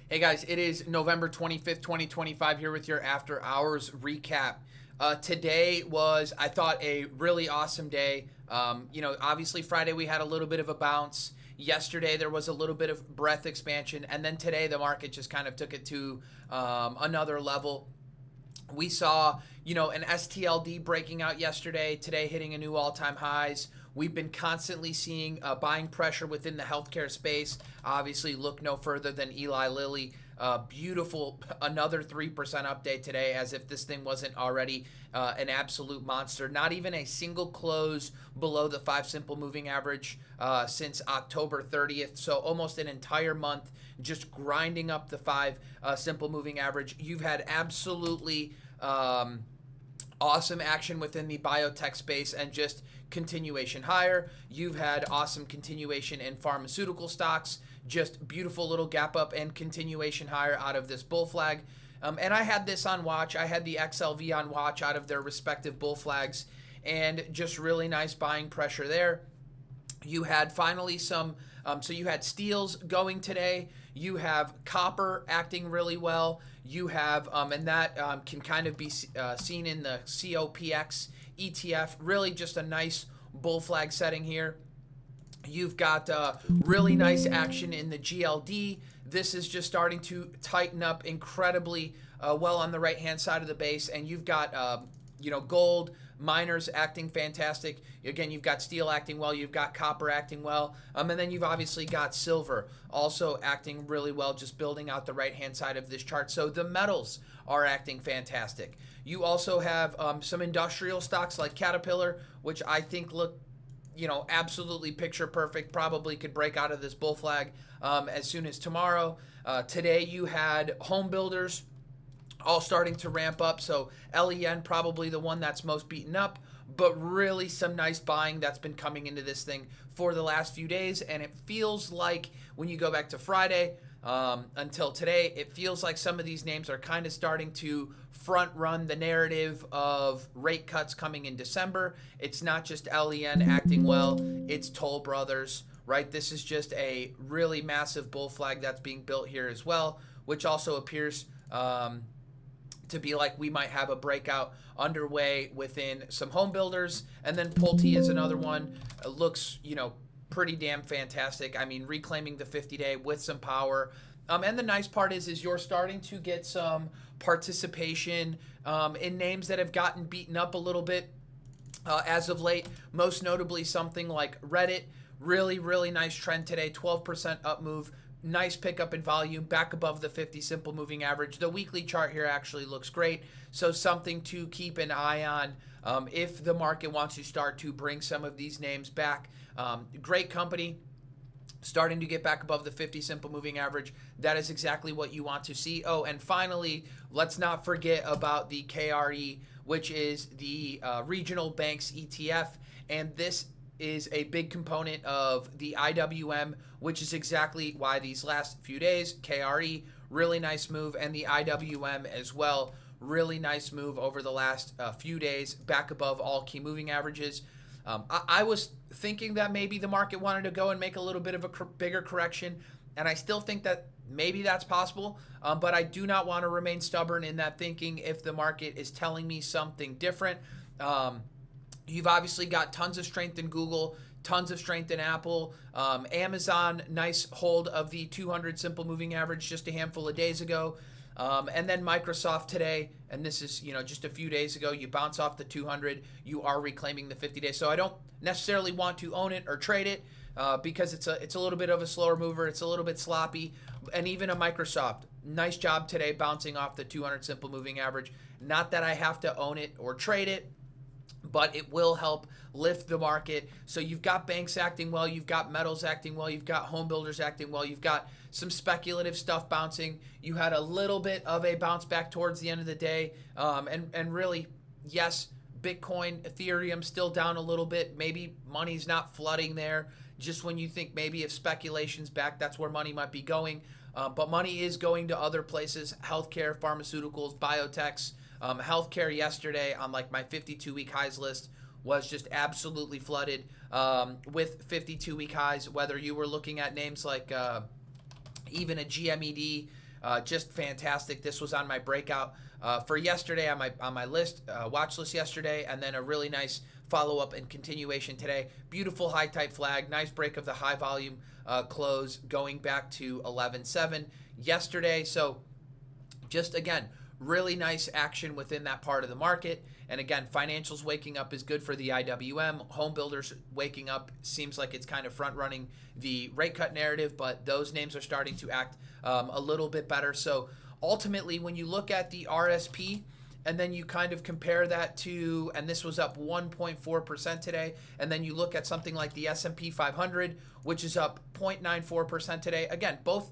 Hey guys, it is November 25th, 2025 here with your after hours recap. Today was, I thought, a really awesome day. Obviously Friday we had a little bit of a bounce. Yesterday there was a little bit of breadth expansion, and then today the market just kind of took it to another level. We saw, an STLD breaking out yesterday, today hitting a new all-time highs. We've been constantly seeing buying pressure within the healthcare space. Obviously, look no further than Eli Lilly. Beautiful, another 3% update today, as if this thing wasn't already an absolute monster. Not even a single close below the 5 simple moving average since October 30th. So almost an entire month just grinding up the 5 simple moving average. You've had absolutely awesome action within the biotech space and just continuation higher. You've had awesome continuation in pharmaceutical stocks, just beautiful little gap up and continuation higher out of this bull flag. And I had this on watch. I had the XLV on watch out of their respective bull flags, and just really nice buying pressure there. You had finally some, so you had steels going today. You have copper acting really well. You have, and that can kind of be seen in the COPX ETF. Really just a nice bull flag setting here. You've got really nice action in the GLD. This is just starting to tighten up incredibly well on the right-hand side of the base. And you've got, gold, miners acting fantastic. Again, you've got steel acting well. You've got copper acting well. And then you've obviously got silver also acting really well, just building out the right-hand side of this chart. So the metals are acting fantastic. You also have some industrial stocks like Caterpillar, which I think look, absolutely picture perfect. Probably could break out of this bull flag as soon as tomorrow. Today you had Homebuilders all starting to ramp up. So LEN probably the one that's most beaten up, but really some nice buying that's been coming into this thing for the last few days. And it feels like when you go back to Friday until today, it feels like some of these names are kind of starting to front run the narrative of rate cuts coming in December. It's not just LEN acting well, it's Toll Brothers, right? This is just a really massive bull flag that's being built here as well, which also appears to be like we might have a breakout underway within some home builders. And then Pulte is another one. It looks, pretty damn fantastic. I mean, reclaiming the 50-day with some power. And the nice part is you're starting to get some participation in names that have gotten beaten up a little bit as of late. Most notably something like Reddit. Really, really nice trend today. 12% up move. Nice pickup in volume, back above the 50 simple moving average. The weekly chart here actually looks great, so something to keep an eye on if the market wants to start to bring some of these names back. Great company, starting to get back above the 50 simple moving average. That is exactly what you want to see. Oh, and finally, let's not forget about the KRE, which is the regional banks ETF, and this is a big component of the IWM, which is exactly why these last few days, KRE, really nice move, and the IWM as well, really nice move over the last few days, back above all key moving averages. I was thinking that maybe the market wanted to go and make a little bit of a bigger correction, and I still think that maybe that's possible, but I do not want to remain stubborn in that thinking if the market is telling me something different. You've obviously got tons of strength in Google, tons of strength in Apple. Amazon, nice hold of the 200 simple moving average just a handful of days ago. And then Microsoft today, and this is, just a few days ago, you bounce off the 200, you are reclaiming the 50-day. So I don't necessarily want to own it or trade it because it's a little bit of a slower mover. It's a little bit sloppy. And even a Microsoft, nice job today bouncing off the 200 simple moving average. Not that I have to own it or trade it, but it will help lift the market. So you've got banks acting well, you've got metals acting well, you've got home builders acting well, you've got some speculative stuff bouncing. You had a little bit of a bounce back towards the end of the day. And really, yes, Bitcoin, Ethereum still down a little bit. Maybe money's not flooding there. Just when you think maybe if speculation's back, that's where money might be going. But money is going to other places, healthcare, pharmaceuticals, biotechs. Healthcare yesterday on like my 52-week highs list was just absolutely flooded with 52-week highs, whether you were looking at names like even a GMED, just fantastic. This was on my breakout for yesterday on my list, watch list yesterday, and then a really nice follow-up and continuation today. Beautiful high type flag, nice break of the high volume close going back to 11.7 yesterday. So just again, really nice action within that part of the market. And again, financials waking up is good for the IWM. Homebuilders waking up seems like it's kind of front running the rate cut narrative, but those names are starting to act a little bit better. So ultimately, when you look at the RSP and then you kind of compare that to, and this was up 1.4% today, and then you look at something like the S&P 500, which is up 0.94% today. Again, both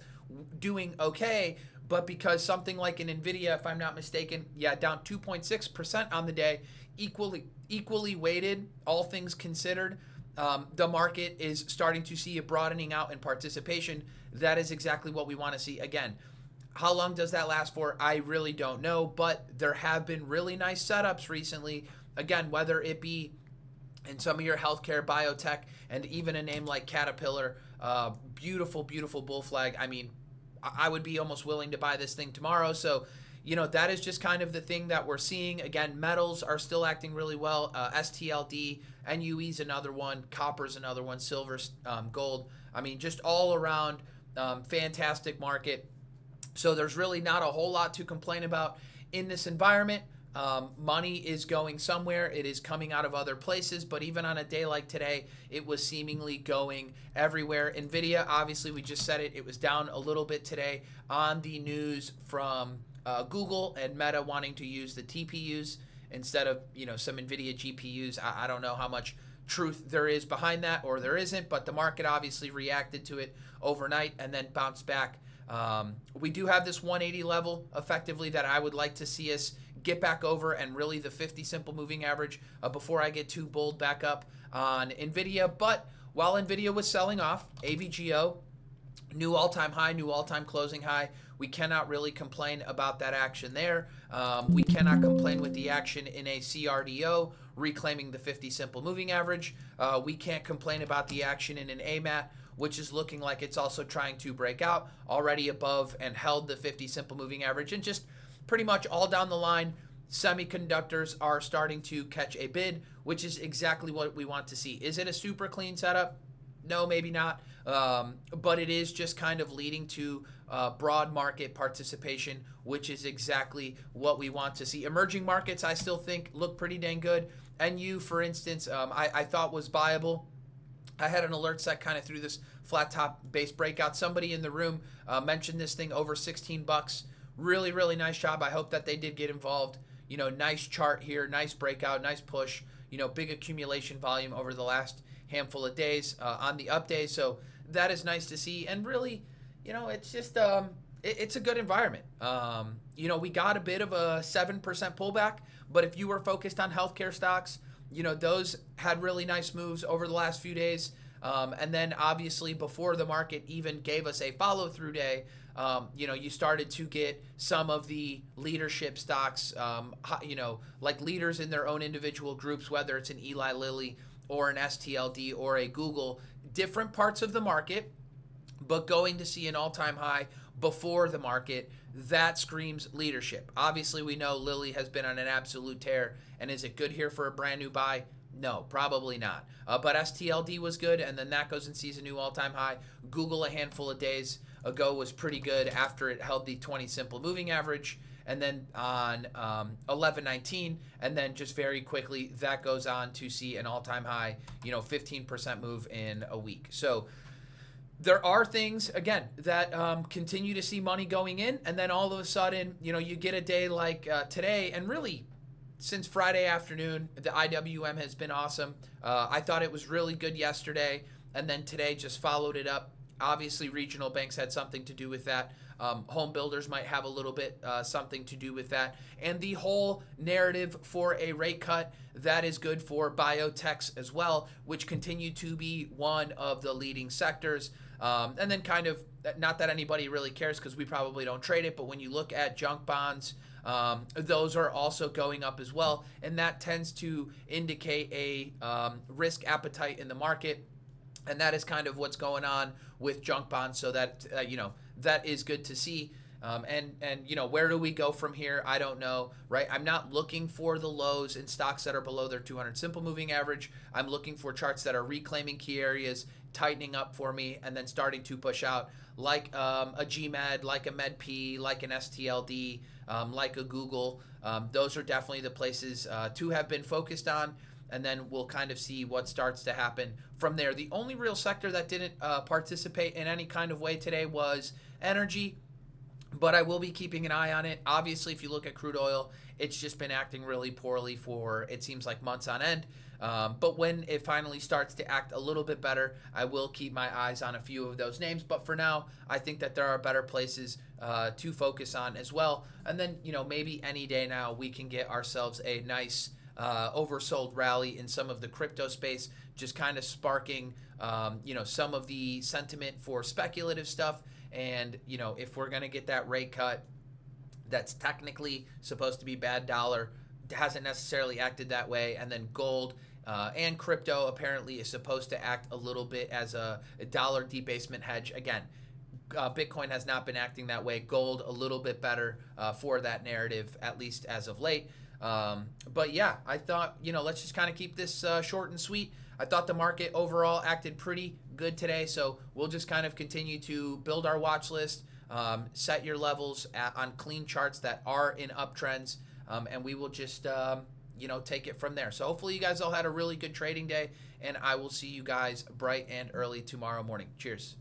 doing okay, but because something like an NVIDIA, if I'm not mistaken, down 2.6% on the day, equally weighted, all things considered, the market is starting to see a broadening out in participation. That is exactly what we want to see. Again, how long does that last for? I really don't know, but there have been really nice setups recently. Again, whether it be in some of your healthcare, biotech, and even a name like Caterpillar, beautiful, beautiful bull flag. I mean, I would be almost willing to buy this thing tomorrow. So, you know, that is just kind of the thing that we're seeing. Again, metals are still acting really well. STLD, NUE's another one, copper's another one, silver, gold. I mean, just all around fantastic market. So there's really not a whole lot to complain about in this environment. Money is going somewhere. It is coming out of other places, but even on a day like today, it was seemingly going everywhere. NVIDIA, obviously, we just said it. It was down a little bit today on the news from Google and Meta wanting to use the TPUs instead of, you know, some NVIDIA GPUs. I don't know how much truth there is behind that, or there isn't, but the market obviously reacted to it overnight and then bounced back. We do have this 180 level effectively that I would like to see us get back over, and really the 50 simple moving average before I get too bold back up on NVIDIA. But while NVIDIA was selling off, AVGO, new all-time high, new all-time closing high. We cannot really complain about that action there. We cannot complain with the action in a CRDO, reclaiming the 50 simple moving average. We can't complain about the action in an AMAT, which is looking like it's also trying to break out, already above and held the 50 simple moving average. And just pretty much all down the line, semiconductors are starting to catch a bid, which is exactly what we want to see. Is it a super clean setup? No, maybe not. But it is just kind of leading to broad market participation, which is exactly what we want to see. Emerging markets, I still think, look pretty dang good. NU, for instance, I thought was buyable. I had an alert set kind of through this flat top base breakout. Somebody in the room mentioned this thing over 16 bucks. Really, really nice job. I hope that they did get involved. You know, nice chart here, nice breakout, nice push. You know, big accumulation volume over the last handful of days on the up days. So that is nice to see. And really, you know, it's just it's a good environment. You know, we got a bit of a 7% pullback, but if you were focused on healthcare stocks, you know, those had really nice moves over the last few days. And then obviously before the market even gave us a follow-through day, you know, you started to get some of the leadership stocks, you know, like leaders in their own individual groups, whether it's an Eli Lilly or an STLD or a Google, different parts of the market, but going to see an all-time high before the market, that screams leadership. Obviously, we know Lilly has been on an absolute tear, and is it good here for a brand new buy? No, probably not. But STLD was good, and then that goes and sees a new all-time high. Google a handful of days ago was pretty good after it held the 20 simple moving average, and then on 11.19, and then just very quickly that goes on to see an all-time high, you know, 15% move in a week. So there are things, again, that continue to see money going in, and then all of a sudden, you know, you get a day like today, and really since Friday afternoon, the IWM has been awesome. I thought it was really good yesterday, and then today just followed it up. Obviously, regional banks had something to do with that. Homebuilders might have a little bit something to do with that. And the whole narrative for a rate cut, that is good for biotechs as well, which continue to be one of the leading sectors. And then kind of, not that anybody really cares because we probably don't trade it, but when you look at junk bonds, those are also going up as well. And that tends to indicate a risk appetite in the market. And that is kind of what's going on with junk bonds. So that, you know, that is good to see. And you know, where do we go from here? I don't know, right? I'm not looking for the lows in stocks that are below their 200 simple moving average. I'm looking for charts that are reclaiming key areas, tightening up for me, and then starting to push out, like a GMED, like a MEDP, like an STLD, like a Google. Those are definitely the places to have been focused on. And then we'll kind of see what starts to happen from there. The only real sector that didn't participate in any kind of way today was energy, but I will be keeping an eye on it. Obviously, if you look at crude oil, it's just been acting really poorly for, it seems like, months on end. But when it finally starts to act a little bit better, I will keep my eyes on a few of those names. But for now, I think that there are better places to focus on as well. And then, you know, maybe any day now we can get ourselves a nice oversold rally in some of the crypto space, just kind of sparking, you know, some of the sentiment for speculative stuff. And, you know, if we're going to get that rate cut, that's technically supposed to be bad dollar, hasn't necessarily acted that way. And then gold and crypto apparently is supposed to act a little bit as a dollar debasement hedge. Again, Bitcoin has not been acting that way. Gold a little bit better for that narrative, at least as of late. But yeah, I thought, you know, let's just kind of keep this short and sweet. I thought the market overall acted pretty good today, so we'll just kind of continue to build our watch list, set your levels on clean charts that are in uptrends, and we will just, you know, take it from there. So hopefully you guys all had a really good trading day, and I will see you guys bright and early tomorrow morning. Cheers.